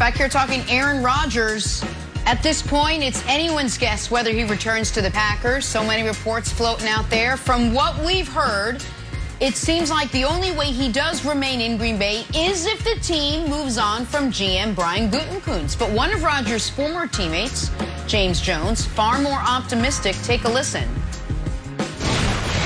back here talking Aaron Rodgers. At this point, it's anyone's guess whether he returns to the Packers. So many reports floating out there. From what we've heard, it seems like the only way he does remain in Green Bay is if the team moves on from GM Brian Gutekunst. But one of Rodgers' former teammates, James Jones, far more optimistic. Take a listen.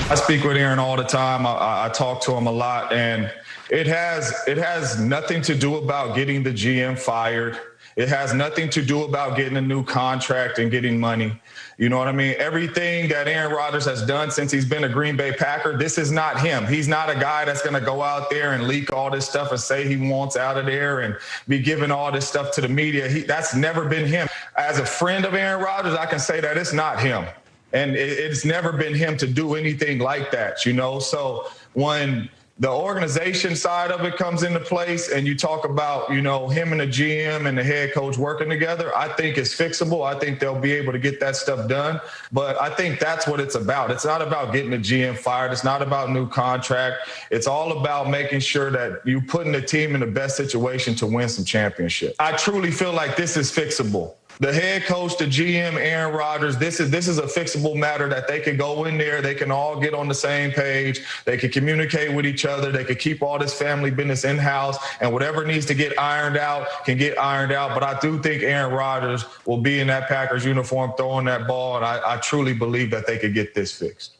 I speak with Aaron all the time. I talk to him a lot, and it has nothing to do about getting the GM fired. It has nothing to do about getting a new contract and getting money. You know what I mean? Everything that Aaron Rodgers has done since he's been a Green Bay Packer, this is not him. He's not a guy that's going to go out there and leak all this stuff and say he wants out of there and be giving all this stuff to the media. That's never been him. As a friend of Aaron Rodgers, I can say that it's not him. And it's never been him to do anything like that, you know? So when the organization side of it comes into place and you talk about, you know, him and the GM and the head coach working together, I think it's fixable. I think they'll be able to get that stuff done. But I think that's what it's about. It's not about getting the GM fired. It's not about new contract. It's all about making sure that you're putting the team in the best situation to win some championships. I truly feel like this is fixable. The head coach, the GM, Aaron Rodgers, this is a fixable matter that they can go in there. They can all get on the same page. They can communicate with each other. They can keep all this family business in-house, and whatever needs to get ironed out can get ironed out. But I do think Aaron Rodgers will be in that Packers uniform throwing that ball, and I truly believe that they could get this fixed.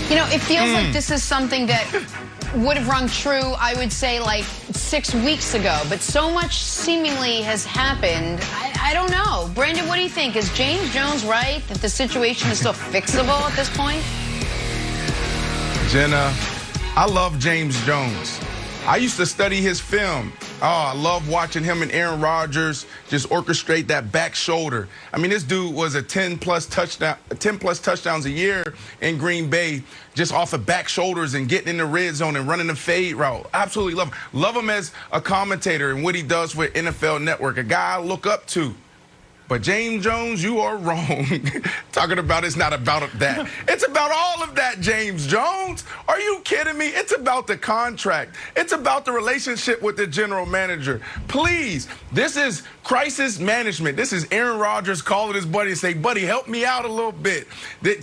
You know, it feels like this is something that would have rung true, I would say, like 6 weeks ago. But so much seemingly has happened. I don't know. Brandon, what do you think? Is James Jones right that the situation is still fixable at this point? Jenna, I love James Jones. I used to study his film. Oh, I love watching him and Aaron Rodgers just orchestrate that back shoulder. I mean, this dude was a 10 plus touchdowns a year in Green Bay just off of back shoulders and getting in the red zone and running the fade route. Absolutely love him. Love him as a commentator and what he does with NFL Network, a guy I look up to. But James Jones, you are wrong. Talking about it's not about that. It's about all of that, James Jones. Are you kidding me? It's about the contract. It's about the relationship with the general manager. Please, this is crisis management. This is Aaron Rodgers calling his buddy and say, buddy, help me out a little bit.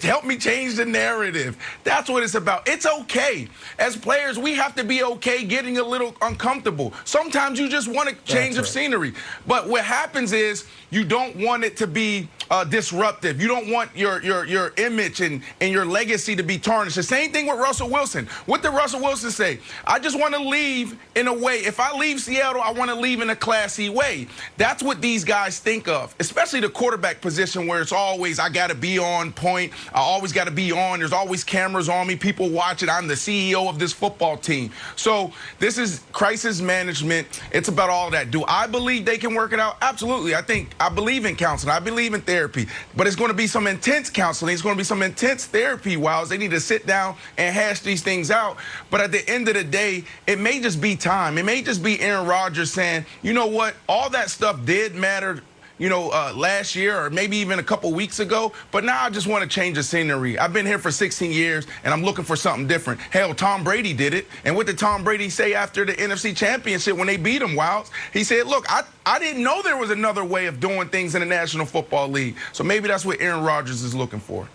Help me change the narrative. That's what it's about. It's okay. As players, we have to be okay getting a little uncomfortable. Sometimes you just want a change of scenery. But what happens is you don't want it to be disruptive. You don't want your image and your legacy to be tarnished. The same thing with Russell Wilson. What did Russell Wilson say? I just want to leave in a way. If I leave Seattle, I want to leave in a classy way. That's what these guys think of, especially the quarterback position where it's always, I got to be on point. I always got to be on. There's always cameras on me. People watching. I'm the CEO of this football team. So this is crisis management. It's about all that. Do I believe they can work it out? Absolutely. I believe in counseling. I believe in therapy. But it's going to be some intense counseling. It's going to be some intense therapy while they need to sit down and hash these things out. But at the end of the day, it may just be time. It may just be Aaron Rodgers saying, you know what, all that stuff did matter, you know, last year or maybe even a couple weeks ago. But now I just want to change the scenery. I've been here for 16 years, and I'm looking for something different. Hell, Tom Brady did it. And what did Tom Brady say after the NFC Championship when they beat him, Wilds? He said, look, I didn't know there was another way of doing things in the National Football League. So maybe that's what Aaron Rodgers is looking for.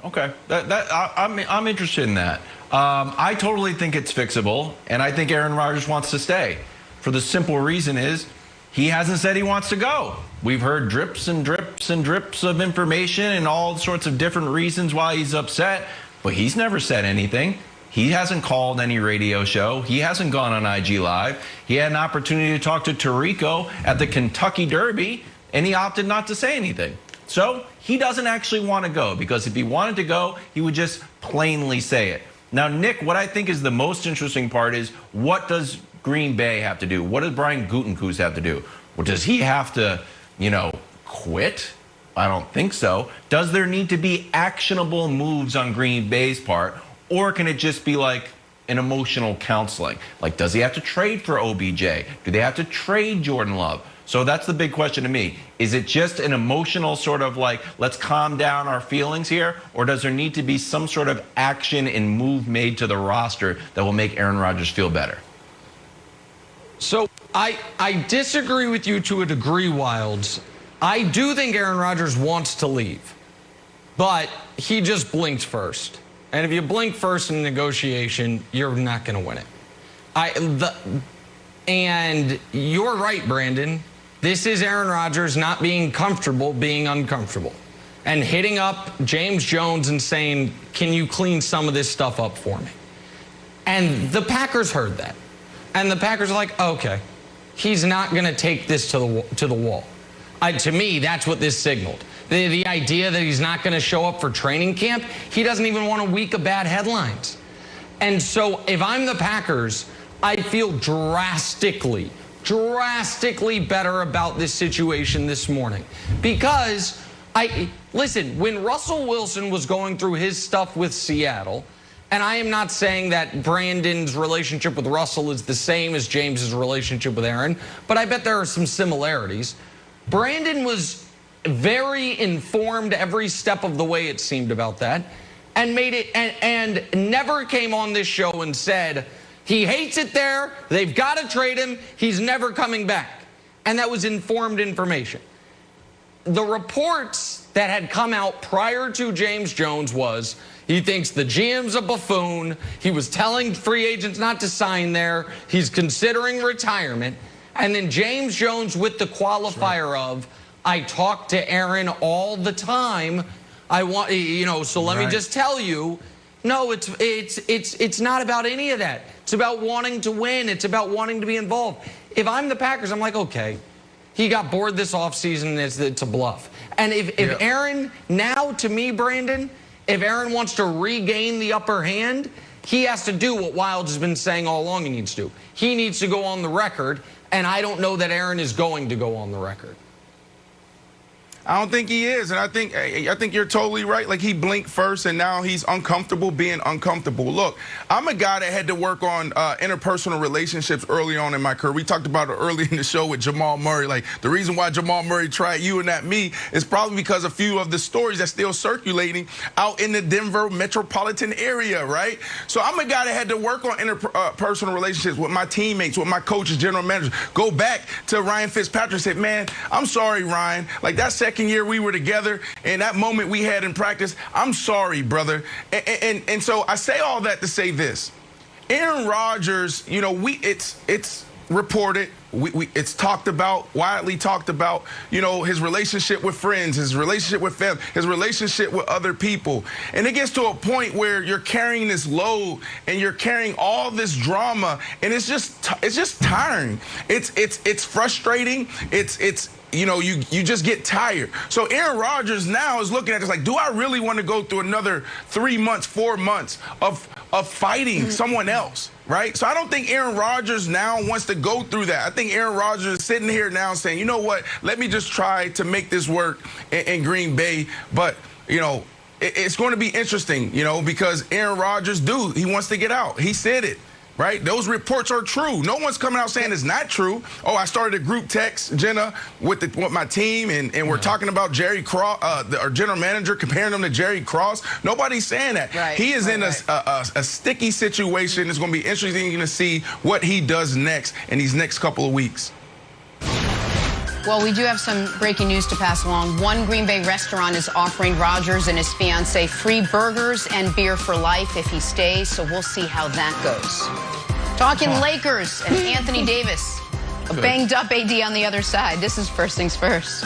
Okay, I'm interested in that. I totally think it's fixable, and I think Aaron Rodgers wants to stay. For the simple reason is he hasn't said he wants to go. We've heard drips and drips and drips of information and all sorts of different reasons why he's upset, but he's never said anything. He hasn't called any radio show. He hasn't gone on IG Live. He had an opportunity to talk to Tirico at the Kentucky Derby, and he opted not to say anything. So he doesn't actually want to go, because if he wanted to go, he would just plainly say it. Now, Nick, what I think is the most interesting part is, what does Green Bay have to do? What does Brian Gutekunst have to do? Well, does he have to, you know, quit? I don't think so. Does there need to be actionable moves on Green Bay's part? Or can it just be like an emotional counseling? Like, does he have to trade for OBJ? Do they have to trade Jordan Love? So that's the big question to me. Is it just an emotional sort of like, let's calm down our feelings here? Or does there need to be some sort of action and move made to the roster that will make Aaron Rodgers feel better? So I disagree with you to a degree, Wilds. I do think Aaron Rodgers wants to leave, but he just blinked first. And if you blink first in a negotiation, you're not going to win it. And you're right, Brandon. This is Aaron Rodgers not being comfortable being uncomfortable and hitting up James Jones and saying, can you clean some of this stuff up for me? And the Packers heard that. And the Packers are like, okay, he's not going to take this to the wall. To me, that's what this signaled. The idea that he's not going to show up for training camp, he doesn't even want a week of bad headlines. And so if I'm the Packers, I feel drastically better about this situation this morning. Because, listen, when Russell Wilson was going through his stuff with Seattle, and I am not saying that Brandon's relationship with Russell is the same as James's relationship with Aaron, but I bet there are some similarities. Brandon was very informed every step of the way, it seemed, about that, and made it and never came on this show and said he hates it there, they've got to trade him, he's never coming back. And that was informed information. The reports that had come out prior to James Jones was he thinks the GM's a buffoon, he was telling free agents not to sign there, he's considering retirement. And then James Jones with the qualifier of, I talk to Aaron all the time. So let me just tell you, no, it's not about any of that. It's about wanting to win. It's about wanting to be involved. If I'm the Packers, I'm like, okay, he got bored this offseason. It's a bluff. And if Aaron, now to me, Brandon, if Aaron wants to regain the upper hand, he has to do what Wilds has been saying all along he needs to do. He needs to go on the record. And I don't know that Aaron is going to go on the record. I don't think he is, and I think you're totally right. Like, he blinked first, and now he's uncomfortable being uncomfortable. Look, I'm a guy that had to work on interpersonal relationships early on in my career. We talked about it early in the show with Jamal Murray. Like, the reason why Jamal Murray tried you and not me is probably because a few of the stories that's still circulating out in the Denver metropolitan area, right? So I'm a guy that had to work on interpersonal relationships with my teammates, with my coaches, general managers. Go back to Ryan Fitzpatrick and say, man, I'm sorry, Ryan. Like, that second year we were together and that moment we had in practice, I'm sorry, brother. And so I say all that to say this. Aaron Rodgers, it's reported, it's talked about, widely talked about, his relationship with friends, his relationship with family, his relationship with other people. And it gets to a point where you're carrying this load and you're carrying all this drama, and it's just tiring. It's frustrating. You just get tired. So Aaron Rodgers now is looking at this like, do I really want to go through another 3 months, 4 months of fighting someone else, right? So I don't think Aaron Rodgers now wants to go through that. I think Aaron Rodgers is sitting here now saying, you know what, let me just try to make this work in Green Bay. But, it's going to be interesting, because Aaron Rodgers, he wants to get out. He said it. Right? Those reports are true. No one's coming out saying it's not true. Oh, I started a group text, Jenna, with my team, and we're talking about Jerry Cross, our general manager, comparing him to Jerry Cross. Nobody's saying that. Right. He is in a sticky situation. It's going to be interesting to see what he does next in these next couple of weeks. Well, we do have some breaking news to pass along. One Green Bay restaurant is offering Rodgers and his fiancée free burgers and beer for life if he stays, so we'll see how that goes. Talking Lakers and Anthony Davis, a banged-up AD on the other side. This is First Things First.